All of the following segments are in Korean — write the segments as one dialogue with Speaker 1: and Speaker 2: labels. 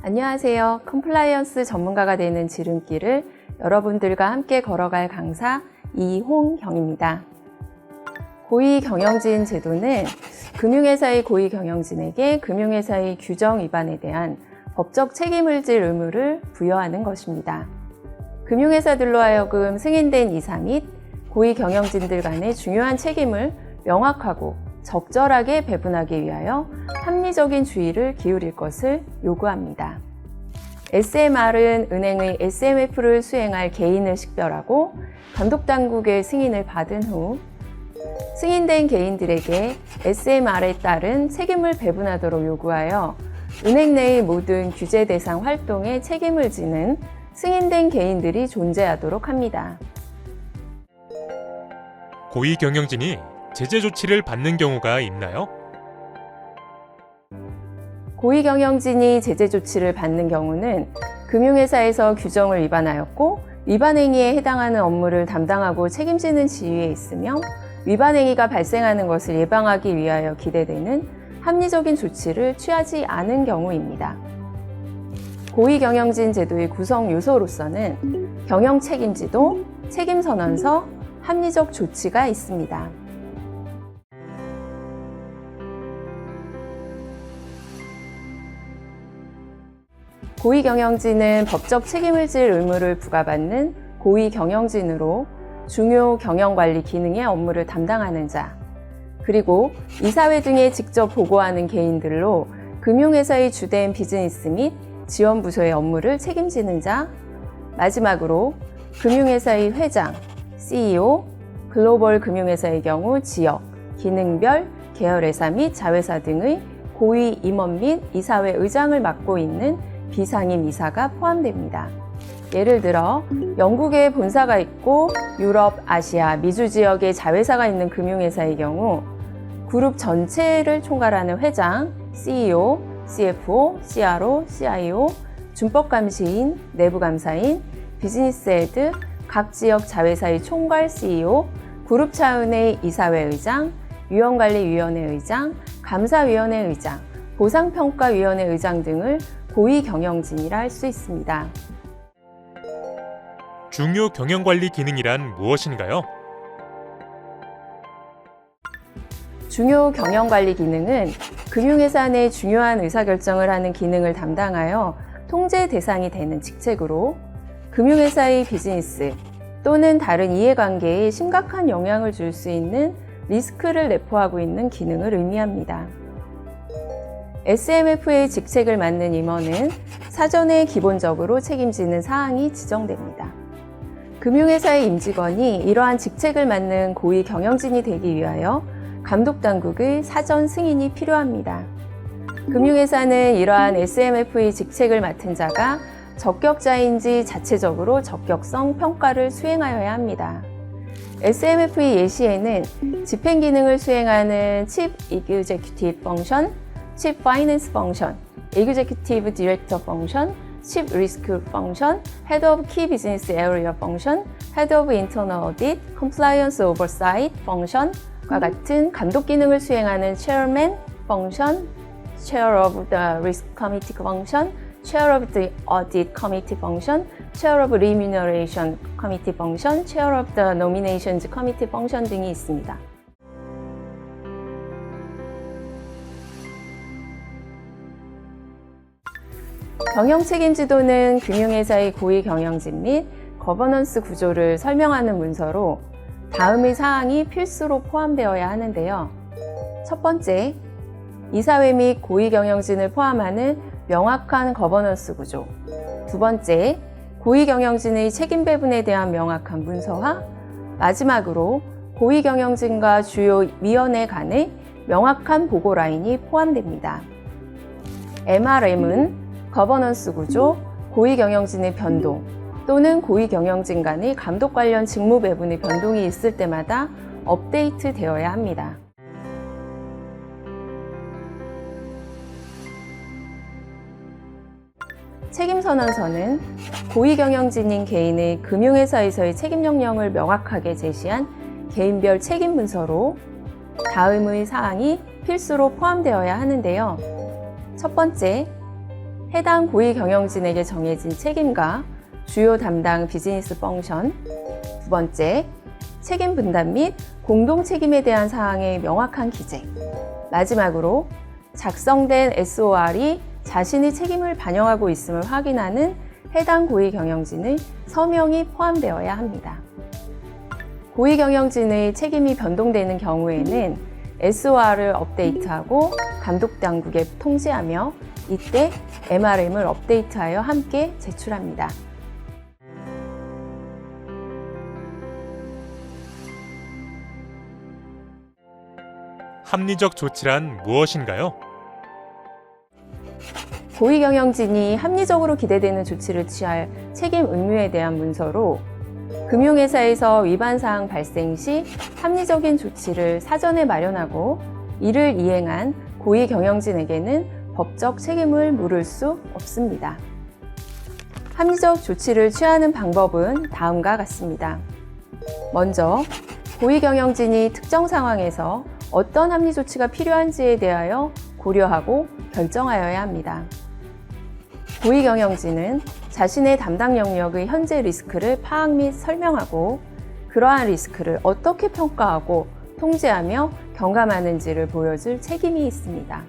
Speaker 1: 안녕하세요. 컴플라이언스 전문가가 되는 지름길을 여러분들과 함께 걸어갈 강사 이홍경입니다. 고위경영진 제도는 금융회사의 고위경영진에게 금융회사의 규정 위반에 대한 법적 책임을 질 의무를 부여하는 것입니다. 금융회사들로 하여금 승인된 이사 및 고위경영진들 간의 중요한 책임을 명확하고 적절하게 배분하기 위하여 합리적인 주의를 기울일 것을 요구합니다. SMR은 은행의 SMF를 수행할 개인을 식별하고 감독당국의 승인을 받은 후 승인된 개인들에게 SMR에 따른 책임을 배분하도록 요구하여 은행 내의 모든 규제 대상 활동에 책임을 지는 승인된 개인들이 존재하도록 합니다.
Speaker 2: 고위경영진이 제재 조치를 받는 경우가 있나요?
Speaker 1: 고위경영진이 제재 조치를 받는 경우는 금융회사에서 규정을 위반하였고 위반 행위에 해당하는 업무를 담당하고 책임지는 지위에 있으며 위반 행위가 발생하는 것을 예방하기 위하여 기대되는 합리적인 조치를 취하지 않은 경우입니다. 고위경영진 제도의 구성 요소로서는 경영 책임지도, 책임선언서, 합리적 조치가 있습니다. 고위경영진은 법적 책임을 질 의무를 부과받는 고위경영진으로 중요 경영관리 기능의 업무를 담당하는 자, 그리고 이사회 등에 직접 보고하는 개인들로 금융회사의 주된 비즈니스 및 지원부서의 업무를 책임지는 자, 마지막으로 금융회사의 회장, CEO, 글로벌 금융회사의 경우 지역, 기능별, 계열회사 및 자회사 등의 고위 임원 및 이사회 의장을 맡고 있는 비상임 이사가 포함됩니다. 예를 들어 영국에 본사가 있고 유럽, 아시아, 미주 지역에 자회사가 있는 금융회사의 경우 그룹 전체를 총괄하는 회장, CEO, CFO, CRO, CIO, 준법감시인, 내부감사인, 비즈니스 헤드, 각 지역 자회사의 총괄 CEO, 그룹 차원의 이사회 의장, 위원관리위원회 의장, 감사위원회 의장, 보상평가위원회 의장 등을 고위경영진이라 할 수 있습니다.
Speaker 2: 중요 경영관리 기능이란 무엇인가요?
Speaker 1: 중요 경영관리 기능은 금융회사 내 중요한 의사결정을 하는 기능을 담당하여 통제 대상이 되는 직책으로 금융회사의 비즈니스 또는 다른 이해관계에 심각한 영향을 줄 수 있는 리스크를 내포하고 있는 기능을 의미합니다. SMF의 직책을 맡는 임원은 사전에 기본적으로 책임지는 사항이 지정됩니다. 금융회사의 임직원이 이러한 직책을 맡는 고위경영진이 되기 위하여 감독당국의 사전 승인이 필요합니다. 금융회사는 이러한 SMF의 직책을 맡은 자가 적격자인지 자체적으로 적격성 평가를 수행하여야 합니다. SMF의 예시에는 집행기능을 수행하는 Chief Executive Function, Chief Finance Function, Executive Director Function, Chief Risk Function, Head of Key Business Area Function, Head of Internal Audit, Compliance Oversight Function과 같은 감독 기능을 수행하는 Chairman Function, Chair of the Risk Committee Function, Chair of the Audit Committee Function, Chair of Remuneration Committee Function, Chair of the Nominations Committee Function 등이 있습니다. 경영책임지도는 금융회사의 고위경영진 및 거버넌스 구조를 설명하는 문서로 다음의 사항이 필수로 포함되어야 하는데요. 첫 번째, 이사회 및 고위경영진을 포함하는 명확한 거버넌스 구조. 두 번째, 고위경영진의 책임 배분에 대한 명확한 문서화. 마지막으로 고위경영진과 주요 위원회 간의 명확한 보고 라인이 포함됩니다. MRM은 거버넌스 구조, 고위경영진의 변동 또는 고위경영진 간의 감독 관련 직무 배분의 변동이 있을 때마다 업데이트 되어야 합니다. 책임선언서는 고위경영진인 개인의 금융회사에서의 책임 역량을 명확하게 제시한 개인별 책임 문서로 다음의 사항이 필수로 포함되어야 하는데요. 첫 번째, 해당 고위경영진에게 정해진 책임과 주요 담당 비즈니스 펑션. 두 번째, 책임 분담 및 공동 책임에 대한 사항의 명확한 기재. 마지막으로 작성된 SOR이 자신의 책임을 반영하고 있음을 확인하는 해당 고위경영진의 서명이 포함되어야 합니다. 고위경영진의 책임이 변동되는 경우에는 SOR을 업데이트하고 감독당국에 통지하며 이때 MRM을 업데이트하여 함께 제출합니다.
Speaker 2: 합리적 조치란 무엇인가요?
Speaker 1: 고위경영진이 합리적으로 기대되는 조치를 취할 책임 의무에 대한 문서로 금융회사에서 위반사항 발생 시 합리적인 조치를 사전에 마련하고 이를 이행한 고위경영진에게는 법적 책임을 물을 수 없습니다. 합리적 조치를 취하는 방법은 다음과 같습니다. 먼저 고위경영진이 특정 상황에서 어떤 합리 조치가 필요한지에 대하여 고려하고 결정하여야 합니다. 고위경영진은 자신의 담당 영역의 현재 리스크를 파악 및 설명하고 그러한 리스크를 어떻게 평가하고 통제하며 경감하는지를 보여줄 책임이 있습니다.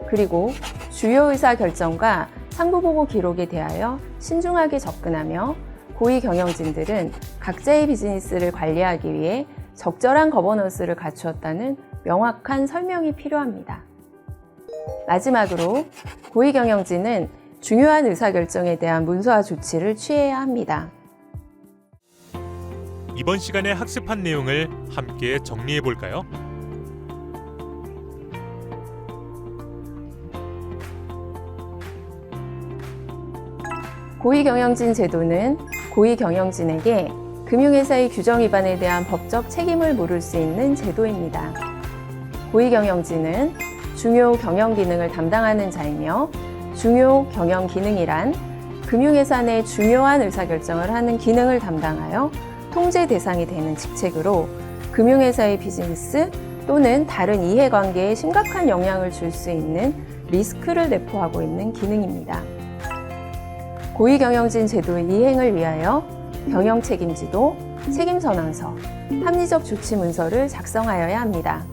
Speaker 1: 그리고 주요 의사 결정과 상부보고 기록에 대하여 신중하게 접근하며 고위경영진들은 각자의 비즈니스를 관리하기 위해 적절한 거버넌스를 갖추었다는 명확한 설명이 필요합니다. 마지막으로 고위경영진은 중요한 의사결정에 대한 문서화 조치를 취해야 합니다.
Speaker 2: 이번 시간에 학습한 내용을 함께 정리해 볼까요?
Speaker 1: 고위경영진 제도는 고위경영진에게 금융회사의 규정 위반에 대한 법적 책임을 물을 수 있는 제도입니다. 고위경영진은 중요 경영 기능을 담당하는 자이며 중요 경영 기능이란 금융회사 내 중요한 의사결정을 하는 기능을 담당하여 통제 대상이 되는 직책으로 금융회사의 비즈니스 또는 다른 이해관계에 심각한 영향을 줄 수 있는 리스크를 내포하고 있는 기능입니다. 고위경영진 제도의 이행을 위하여 경영책임지도, 책임선언서, 합리적 조치 문서를 작성하여야 합니다.